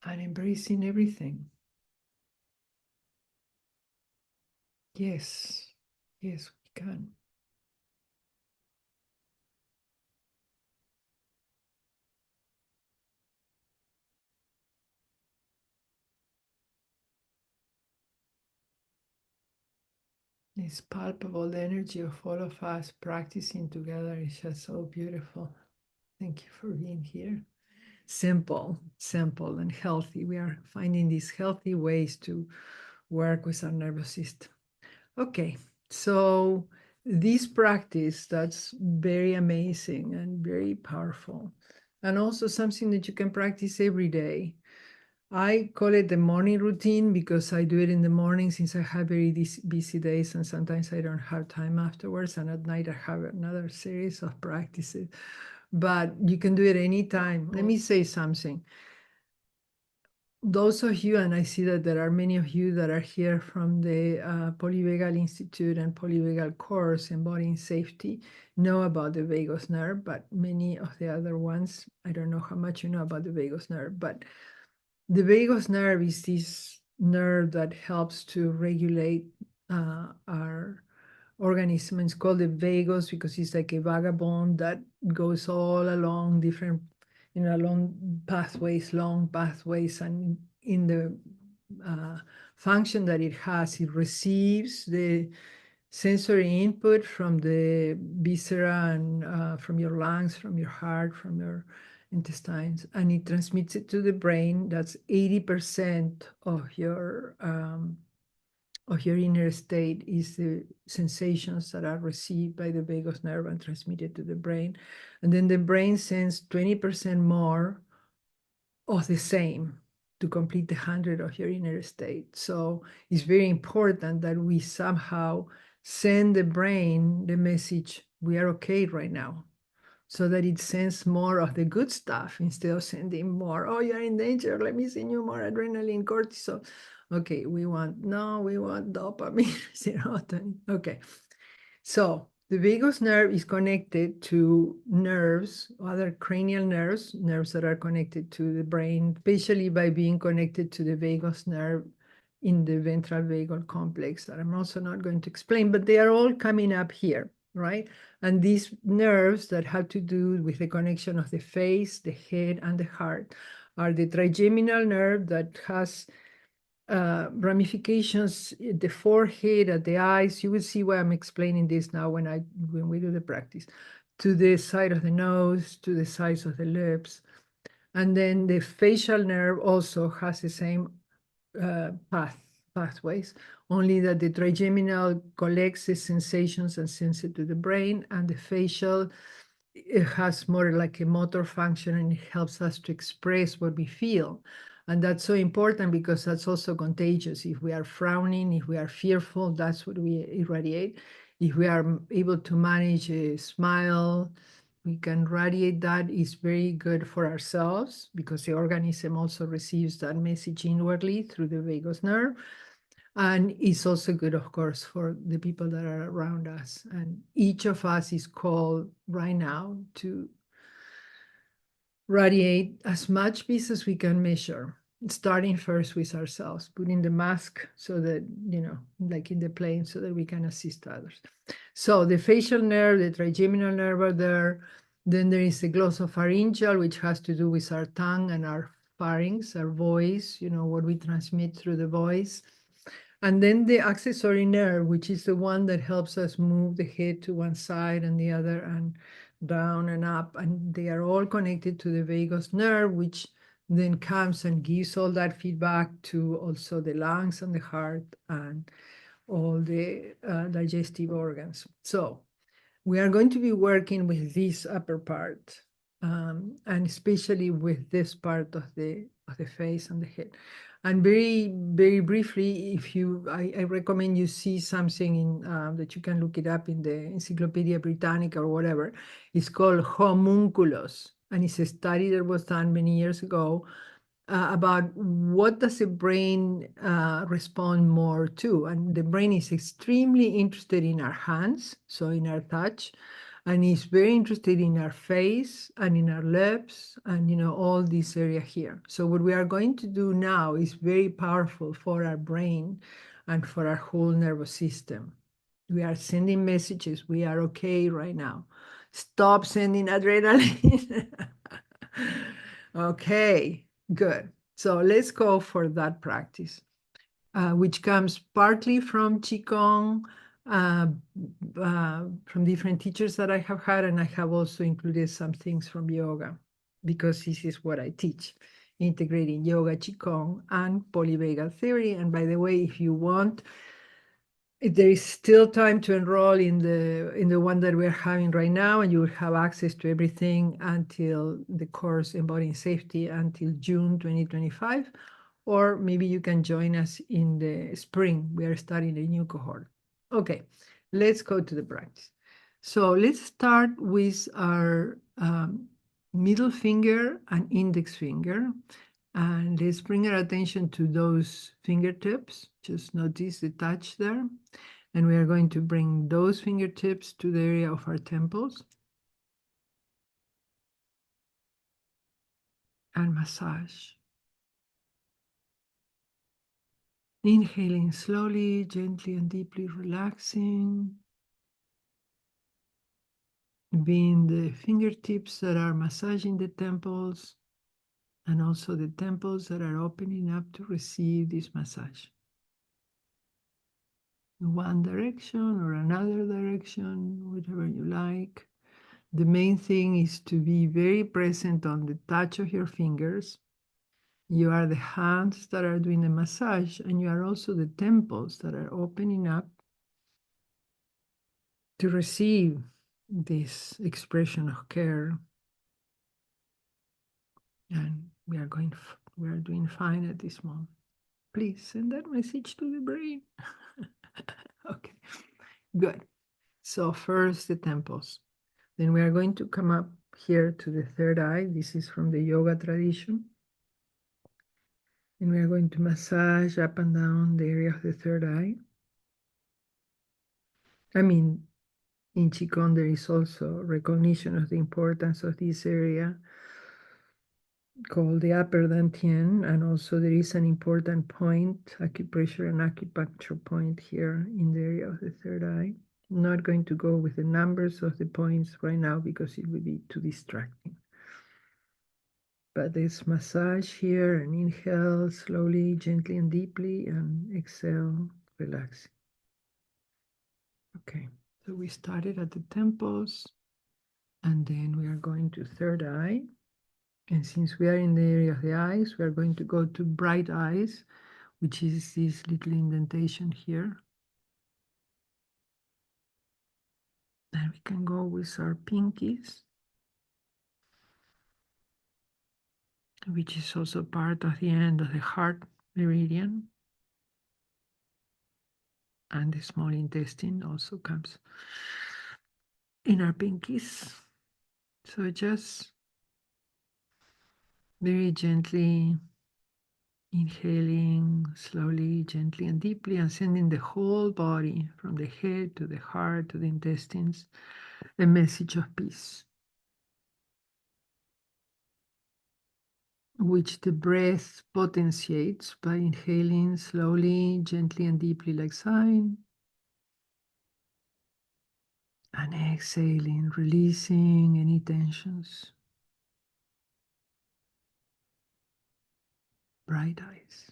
and embracing everything. Yes, yes, we can. It's palpable. The energy of all of us practicing together is just so beautiful. Thank you for being here. Simple, simple, and healthy. We are finding these healthy ways to work with our nervous system. Okay, so this practice that's very amazing and very powerful, and also something that you can practice every day. I call it the morning routine because I do it in the morning since I have very busy days and sometimes I don't have time afterwards. And at night I have another series of practices. But you can do it anytime. Let me say something. Those of you, and I see that there are many of you that are here from the Polyvagal Institute and Polyvagal course, Embodying Safety, know about the vagus nerve, but many of the other ones, I don't know how much you know about the vagus nerve, but the vagus nerve is this nerve that helps to regulate our organism. It's called the vagus because it's like a vagabond that goes all along different, along pathways, long pathways, and in the function that it has, it receives the sensory input from the viscera and from your lungs, from your heart, from your intestines, and it transmits it to the brain. That's 80% of your inner state is the sensations that are received by the vagus nerve and transmitted to the brain. And then the brain sends 20% more of the same to complete the 100 of your inner state. So it's very important that we somehow send the brain the message, we are okay right now, so that it sends more of the good stuff instead of sending more, oh, you're in danger, let me send you more adrenaline, cortisol. Okay, we want dopamine, serotonin. Okay, so the vagus nerve is connected to nerves, other cranial nerves, nerves that are connected to the brain, especially by being connected to the vagus nerve in the ventral vagal complex that I'm also not going to explain, but they are all coming up here, right? And these nerves that have to do with the connection of the face, the head, and the heart are the trigeminal nerve that has ramifications at the forehead, at the eyes. You will see why I'm explaining this now when we do the practice. To the side of the nose, to the sides of the lips. And then the facial nerve also has the same pathways, only that the trigeminal collects the sensations and sends it to the brain, and the facial, it has more like a motor function and it helps us to express what we feel. And that's so important because that's also contagious. If we are frowning, if we are fearful, that's what we irradiate. If we are able to manage a smile, we can radiate that. Is very good for ourselves because the organism also receives that message inwardly through the vagus nerve. And it's also good, of course, for the people that are around us. And each of us is called right now to radiate as much peace as we can measure, starting first with ourselves, putting the mask so that, like in the plane, so that we can assist others. So the facial nerve, the trigeminal nerve are there. Then there is the glossopharyngeal, which has to do with our tongue and our pharynx, our voice, what we transmit through the voice. And then the accessory nerve, which is the one that helps us move the head to one side and the other and down and up. And they are all connected to the vagus nerve, which then comes and gives all that feedback to also the lungs and the heart and all the digestive organs. So we are going to be working with this upper part, and especially with this part of the face and the head. And very, very briefly, I recommend you see something in that you can look it up in the Encyclopedia Britannica or whatever. It's called homunculus, and it's a study that was done many years ago about what does the brain respond more to. And the brain is extremely interested in our hands, so in our touch, And he's very interested in our face and in our lips and, all this area here. So what we are going to do now is very powerful for our brain and for our whole nervous system. We are sending messages. We are okay right now. Stop sending adrenaline. Okay, good. So let's go for that practice, which comes partly from Qigong, uh, from different teachers that I have had, and I have also included some things from yoga, because this is what I teach, integrating yoga, Qigong, and Polyvagal Theory. And by the way, if you want, there is still time to enroll in the one that we're having right now, and you will have access to everything until the course Embodying Safety until June 2025. Or maybe you can join us in the spring. We are starting a new cohort. Okay, let's go to the practice. So let's start with our middle finger and index finger. And let's bring our attention to those fingertips. Just notice the touch there. And we are going to bring those fingertips to the area of our temples and massage. Inhaling slowly, gently and deeply relaxing. Being the fingertips that are massaging the temples and also the temples that are opening up to receive this massage. In one direction or another direction, whatever you like. The main thing is to be very present on the touch of your fingers. You are the hands that are doing the massage, and you are also the temples that are opening up to receive this expression of care. And we are doing fine at this moment. Please send that message to the brain. Okay, good. So first the temples. Then we are going to come up here to the third eye. This is from the yoga tradition. And we are going to massage up and down the area of the third eye. I mean, in Qigong, there is also recognition of the importance of this area called the upper dantian, and also there is an important point, acupressure and acupuncture point here in the area of the third eye. I'm not going to go with the numbers of the points right now because it would be too distracting. But this massage here, and inhale slowly, gently and deeply, and exhale, relaxing. Okay, so we started at the temples, and then we are going to third eye. And since we are in the area of the eyes, we are going to go to bright eyes, which is this little indentation here. And we can go with our pinkies, which is also part of the end of the heart meridian. And the small intestine also comes in our pinkies. So just very gently inhaling slowly, gently and deeply, and sending the whole body from the head to the heart to the intestines a message of peace, which the breath potentiates by inhaling slowly, gently and deeply like sighing, and exhaling, releasing any tensions. Bright eyes.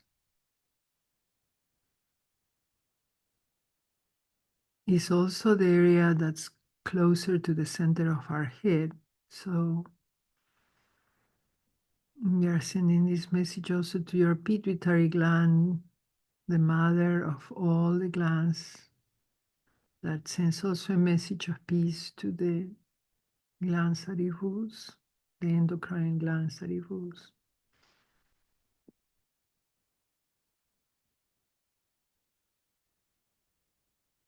Is also the area that's closer to the center of our head. So we are sending this message also to your pituitary gland, the mother of all the glands, that sends also a message of peace to the glands that it rules, the endocrine glands that it rules.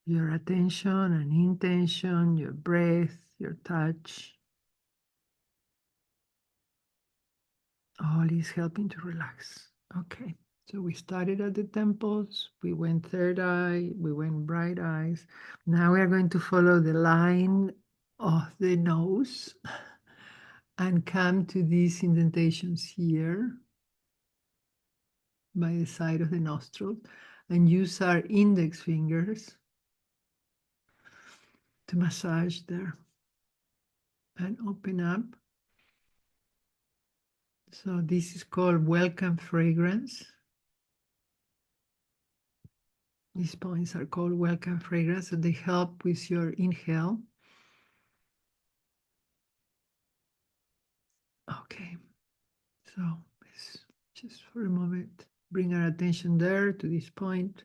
Your attention and intention, your breath, your touch, all is helping to relax. Okay, so we started at the temples, we went third eye, we went bright eyes. Now we are going to follow the line of the nose and come to these indentations here by the side of the nostrils and use our index fingers to massage there and open up. So this is called welcome fragrance. These points are called welcome fragrance, and they help with your inhale. Okay, so let's just for a moment bring our attention there to this point.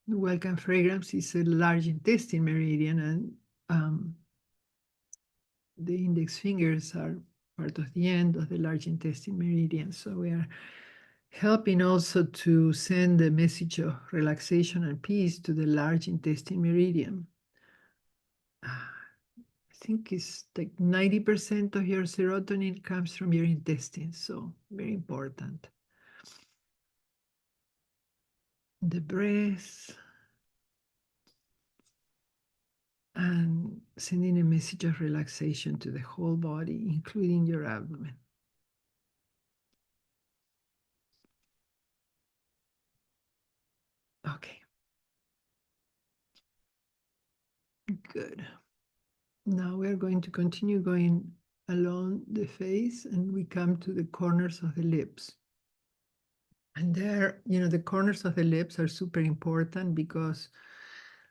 The welcome fragrance is a large intestine meridian, and the index fingers are part of the end of the large intestine meridian. So we are helping also to send a message of relaxation and peace to the large intestine meridian. I think it's like 90% of your serotonin comes from your intestines, so very important. The breath and sending a message of relaxation to the whole body, including your abdomen. Okay. Good. Now we're going to continue going along the face, and we come to the corners of the lips. And there, the corners of the lips are super important because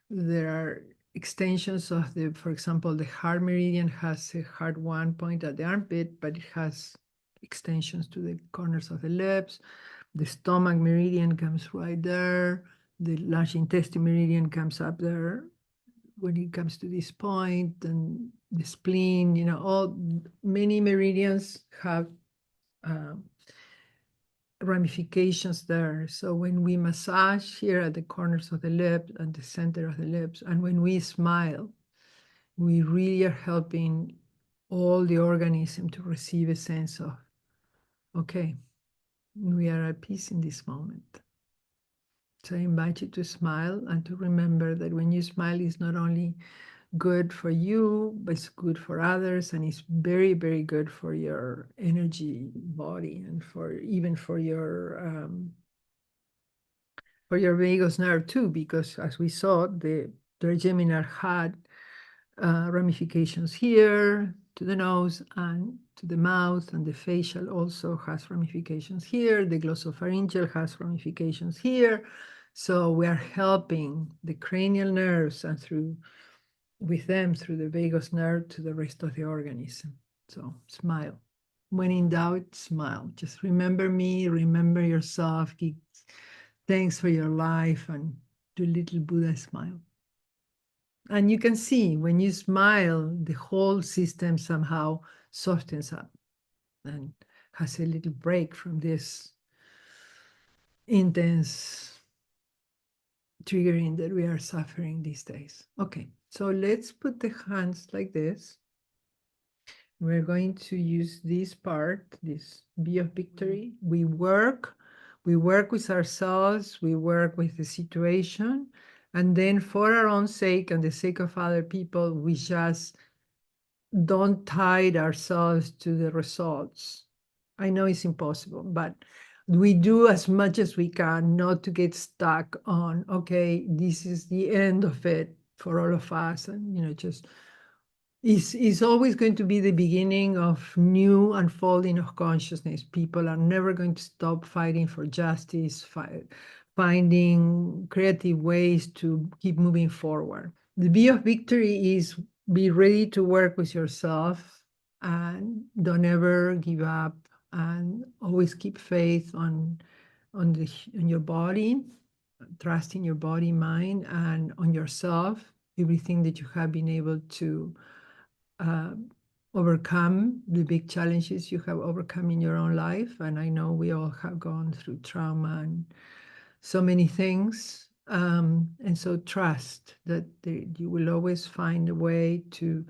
there are extensions of for example, the heart meridian has a heart 1 point at the armpit, but it has extensions to the corners of the lips. The stomach meridian comes right there. The large intestine meridian comes up there when it comes to this point, and the spleen, many meridians have ramifications there. So when we massage here at the corners of the lip and the center of the lips, and when we smile, we really are helping all the organism to receive a sense of, okay, we are at peace in this moment. So I invite you to smile and to remember that when you smile, it's not only good for you, but it's good for others, and it's very, very good for your energy body and even for your vagus nerve too, because as we saw, the trigeminal had ramifications here to the nose and to the mouth, and the facial also has ramifications here. The glossopharyngeal has ramifications here. So we are helping the cranial nerves and with them through the vagus nerve to the rest of the organism. So smile. When in doubt, smile. Just remember me, remember yourself, give thanks for your life, and do little Buddha smile. And you can see when you smile, the whole system somehow softens up and has a little break from this intense triggering that we are suffering these days. Okay, so let's put the hands like this. We're going to use this part, this B of victory. We work with ourselves, we work with the situation, and then for our own sake and the sake of other people, we just don't tie ourselves to the results. I know it's impossible, but we do as much as we can not to get stuck on, okay, this is the end of it for all of us. And, just it's always going to be the beginning of new unfolding of consciousness. People are never going to stop fighting for justice, finding creative ways to keep moving forward. The B of victory is be ready to work with yourself and don't ever give up, and always keep faith on your body, trust in your body, mind, and on yourself, everything that you have been able to overcome, the big challenges you have overcome in your own life. And I know we all have gone through trauma and so many things. And so trust that you will always find a way to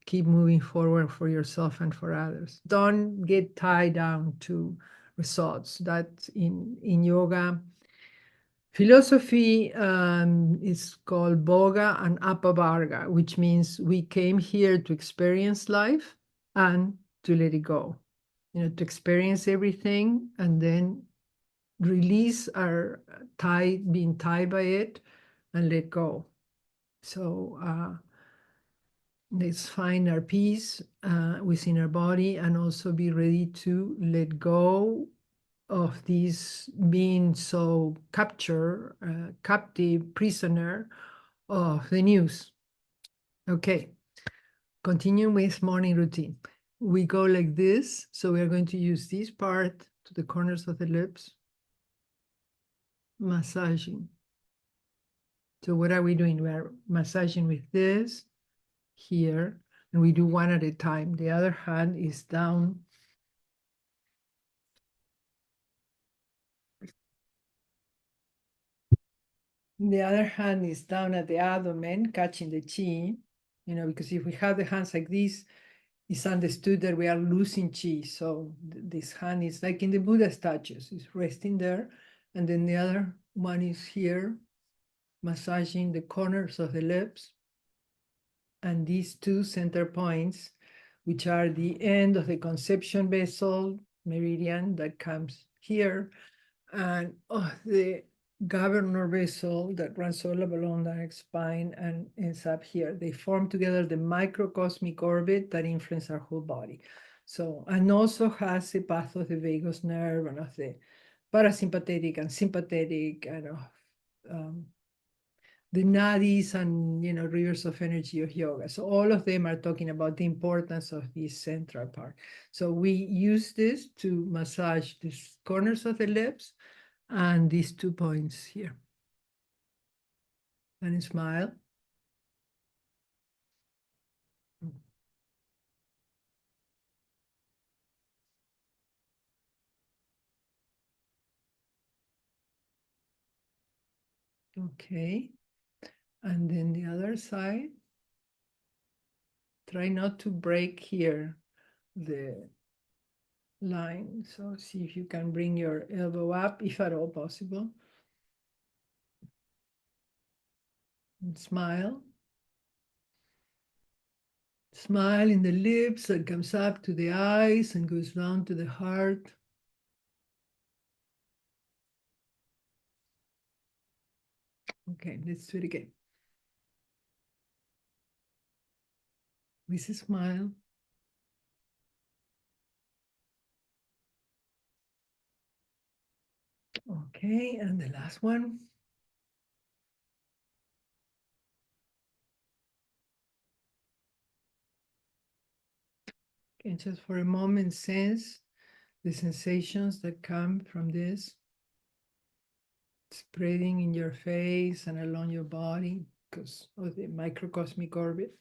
keep moving forward for yourself and for others. Don't get tied down to results. That in yoga, Philosophy is called Boga and Apavarga, which means we came here to experience life and to let it go. To experience everything and then release our being tied by it and let go. So let's find our peace within our body and also be ready to let go of this being so captive prisoner of the news. Okay, continue with morning routine. We go like this. So we are going to use this part to the corners of the lips, massaging. So what are we doing? We are massaging with this here, and we do one at a time. The other hand is down. The other hand is down at the abdomen, catching the chi, because if we have the hands like this, it's understood that we are losing chi. So this hand is like in the Buddha statues, it's resting there. And then the other one is here, massaging the corners of the lips. And these two center points, which are the end of the conception vessel meridian that comes here, and the governor vessel that runs all along the spine and ends up here. They form together the microcosmic orbit that influences our whole body. So, and also has a path of the vagus nerve and of the parasympathetic and sympathetic and the nadis and rivers of energy of yoga. So all of them are talking about the importance of this central part. So we use this to massage the corners of the lips and these 2 points here. And smile. Okay. And then the other side. Try not to break here the line. So see if you can bring your elbow up, if at all possible. And smile. Smile in the lips that comes up to the eyes and goes down to the heart. Okay, let's do it again. This is smile. Okay, and the last one. Okay, just for a moment, sense the sensations that come from this, spreading in your face and along your body because of the microcosmic orbit.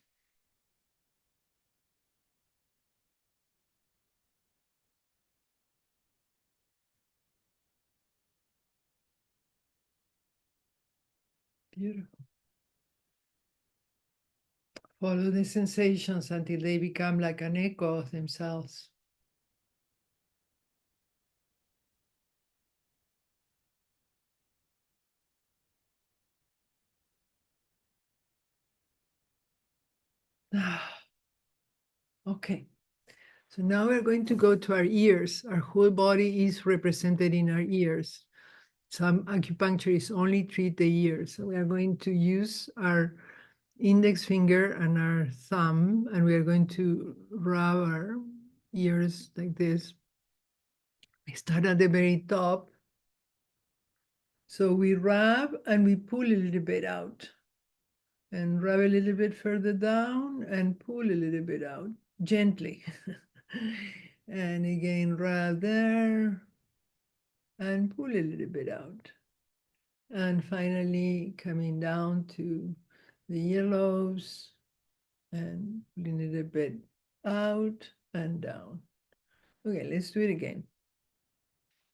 Beautiful. Follow the sensations until they become like an echo of themselves. Okay, so now we're going to go to our ears. Our whole body is represented in our ears. Some acupuncturists only treat the ears. So we are going to use our index finger and our thumb, and we are going to rub our ears like this. We start at the very top. So we rub and we pull a little bit out. And rub a little bit further down and pull a little bit out, gently. And again, rub there and pull a little bit out. And finally, coming down to the earlobes and pulling a little bit out and down. Okay, let's do it again.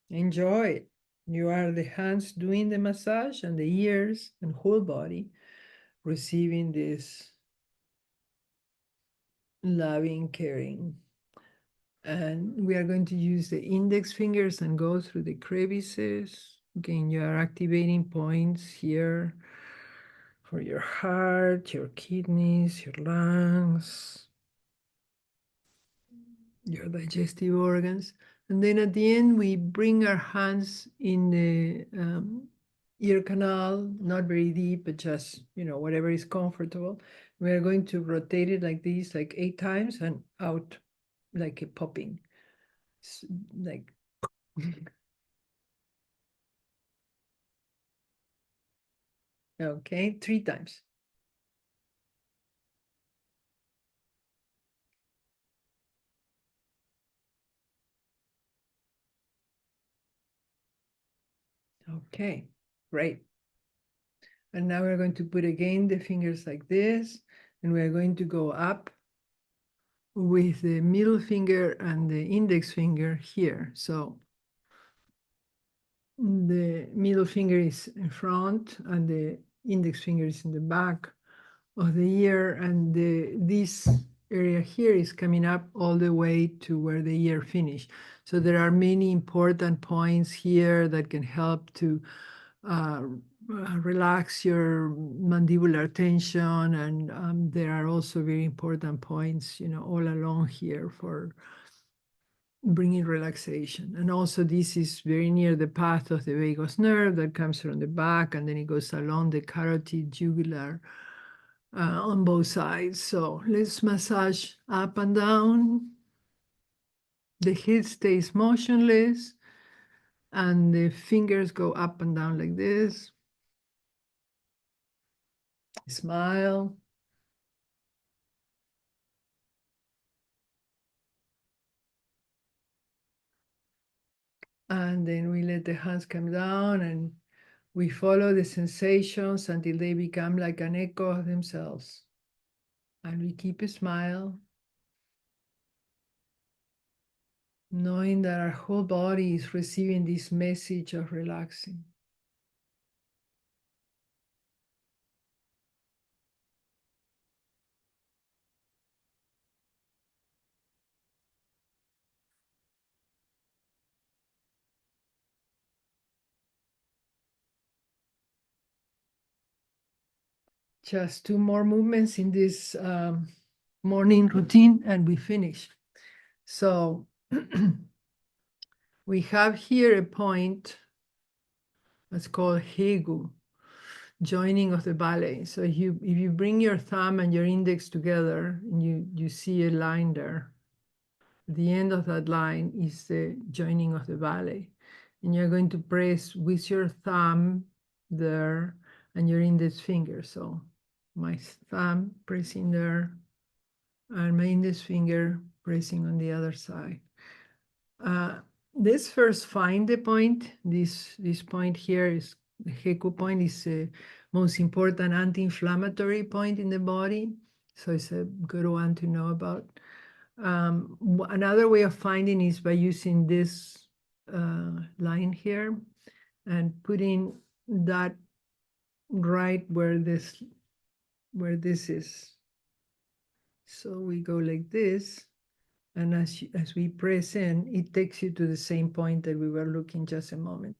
Enjoy it. You are the hands doing the massage and the ears and whole body receiving this loving, caring. And we are going to use the index fingers and go through the crevices Again, you are activating points here for your heart, your kidneys, your lungs, your digestive organs. And then at the end, we bring our hands in the ear canal, not very deep, but just, whatever is comfortable. We are going to rotate it like this, like 8 times, and out like a popping. Like, okay, 3 times. Okay, great. And now we're going to put again the fingers like this, and we're going to go up with the middle finger and the index finger here. So the middle finger is in front and the index finger is in the back of the ear, and this area here is coming up all the way to where the ear finish. So there are many important points here that can help to relax your mandibular tension, and there are also very important points, all along here for bringing relaxation. And also this is very near the path of the vagus nerve that comes from the back, and then it goes along the carotid jugular on both sides. So let's massage up and down. The head stays motionless, and the fingers go up and down like this. Smile. And then we let the hands come down, and we follow the sensations until they become like an echo of themselves. And we keep a smile, knowing that our whole body is receiving this message of relaxing. Just 2 more movements in this morning routine, and we finish. So we have here a point that's called Hegu, joining of the ballet. So if you bring your thumb and your index together, and you see a line there, the end of that line is the joining of the ballet. And you're going to press with your thumb there and your index finger. So my thumb pressing there and my index finger pressing on the other side. Let's first find the point. This point here is the Heku point, is the most important anti-inflammatory point in the body. So it's a good one to know about. Another way of finding is by using this line here and putting that right where this is. So we go like this, and as we press in, it takes you to the same point that we were looking just a moment.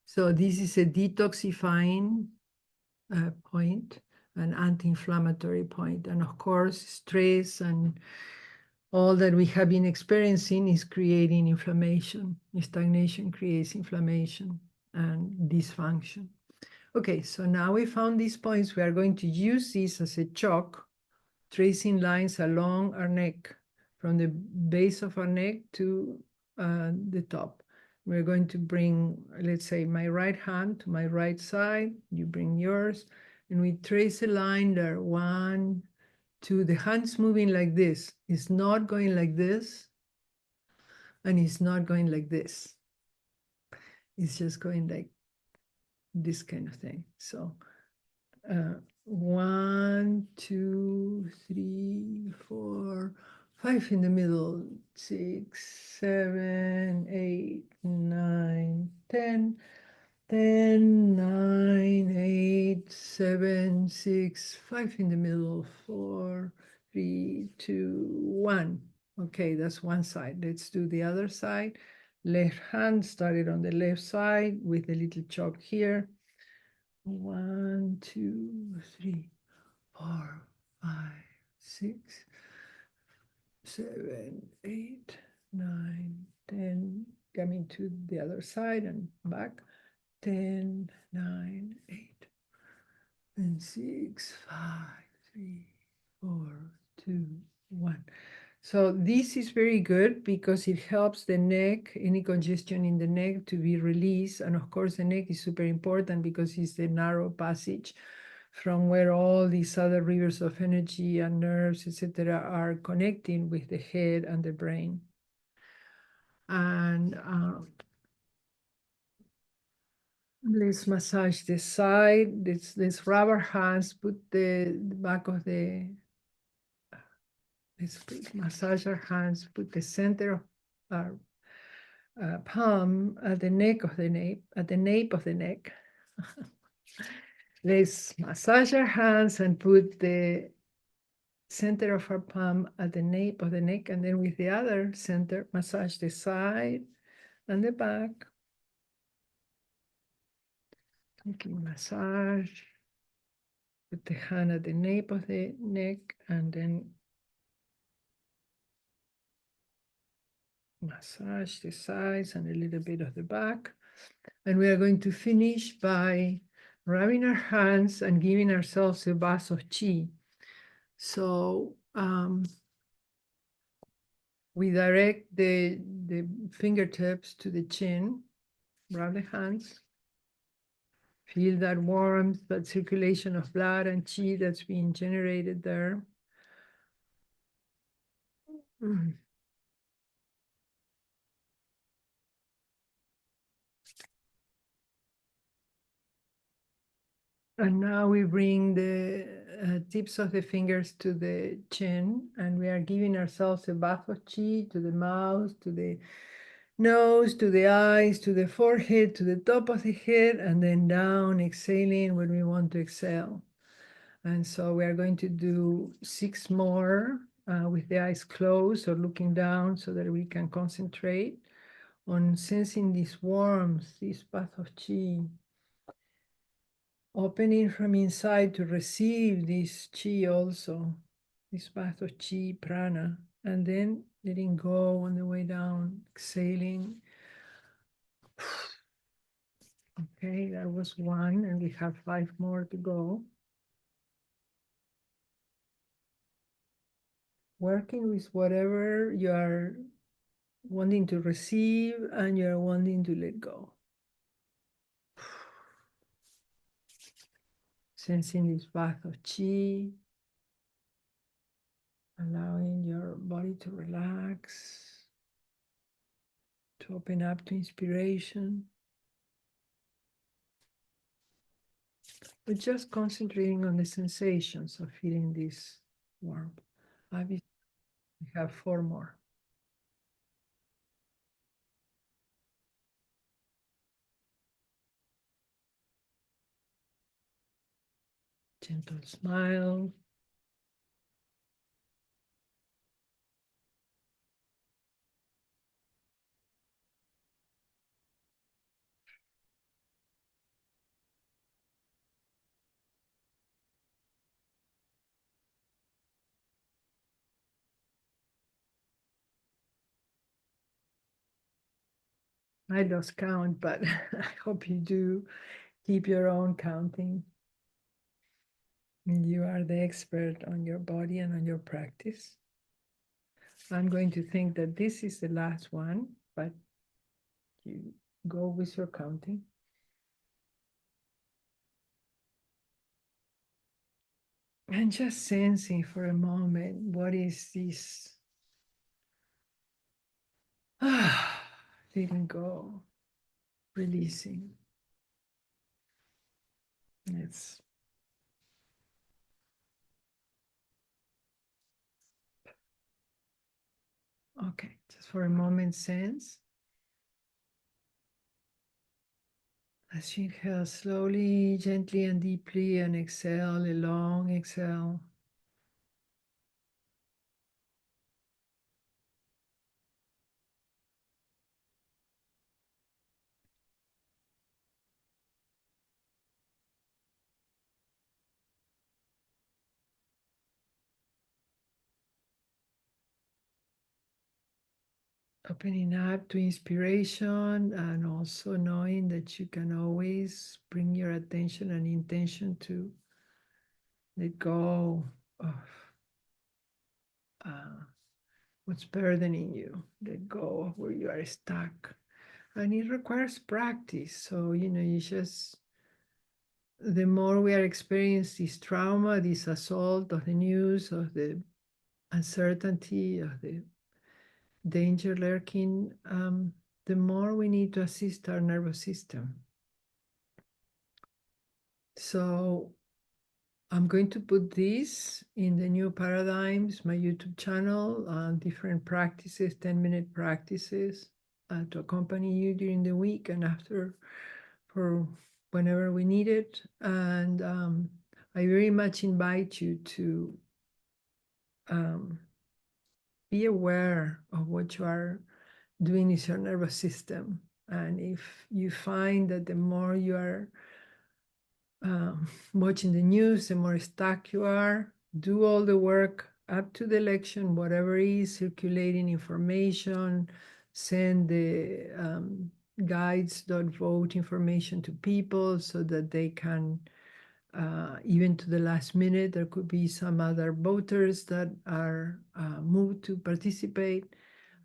So this is a detoxifying point, an anti-inflammatory point, and of course, stress and all that we have been experiencing is creating inflammation. Stagnation creates inflammation and dysfunction. Okay, so now we found these points. We are going to use this as a chalk, tracing lines along our neck, from the base of our neck to the top. We're going to bring, let's say, my right hand to my right side. You bring yours, and we trace a line there. 1, 2, the hand's moving like this. It's not going like this, and it's not going like this. It's just going like this kind of thing. So 1, 2, 3, 4, 5 in the middle, 6, 7, 8, 9, 10, 10, 9, 8, 7, 6, 5 in the middle, 4, 3, 2, 1. Okay, that's one side. Let's do the other side. Left hand started on the left side with the little chalk here. 1, 2, 3, 4, 5, 6, 7, 8, 9, 10. Coming to the other side and back. 10, 9, 8, and 6, 5, 3, 4, 2, 1. So this is very good because it helps the neck, any congestion in the neck, to be released. And of course, the neck is super important because it's the narrow passage from where all these other rivers of energy and nerves, etc., are connecting with the head and the brain. And let's massage the side. Let's rub our hands, put the back of the, massage our hands, put the center of our palm at the nape of the neck. Let's massage our hands and put the center of our palm at the nape of the neck, and then with the other center, massage the side and the back. Okay, massage. Put the hand at the nape of the neck, and then massage the sides and a little bit of the back. And we are going to finish by rubbing our hands and giving ourselves a bath of qi. So we direct the fingertips to the chin, rub the hands, feel that warmth, that circulation of blood and qi that's being generated there. And now we bring the tips of the fingers to the chin, and we are giving ourselves a bath of qi to the mouth, to the nose, to the eyes, to the forehead, to the top of the head, and then down, exhaling when we want to exhale. And so we are going to do 6 more with the eyes closed or looking down so that we can concentrate on sensing this warmth, this bath of qi. Opening from inside to receive this qi also, this bath of qi, prana, and then letting go on the way down, exhaling. Okay, that was 1, and we have 5 more to go. Working with whatever you are wanting to receive and you're wanting to let go. Sensing this bath of qi, allowing your body to relax, to open up to inspiration. But just concentrating on the sensations of feeling this warmth. We have 4 more. Gentle smile. I lost count, but I hope you do keep your own counting. You are the expert on your body and on your practice. I'm going to think that this is the last one, but you go with your counting. And just sensing for a moment, what is this? Letting go, releasing. It's okay. Just for a moment, sense. As you inhale slowly, gently, and deeply, and exhale a long exhale. Opening up to inspiration, and also knowing that you can always bring your attention and intention to let go of what's burdening you, let go of where you are stuck. And it requires practice. So, you just, the more we are experiencing this trauma, this assault of the news, of the uncertainty, of the danger lurking, the more we need to assist our nervous system. So I'm going to put this in the New Paradigms, my YouTube channel, different practices, 10-minute practices to accompany you during the week and after, for whenever we need it. And I very much invite you to be aware of what you are doing is your nervous system. And if you find that the more you are watching the news, the more stuck you are, do all the work up to the election, whatever is circulating information, send the guides.vote information to people so that they can, even to the last minute, there could be some other voters that are moved to participate.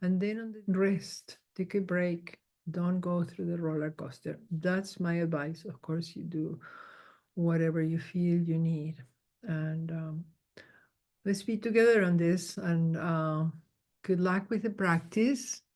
And then on the rest, take a break. Don't go through the roller coaster. That's my advice. Of course, you do whatever you feel you need. And let's be together on this. And good luck with the practice.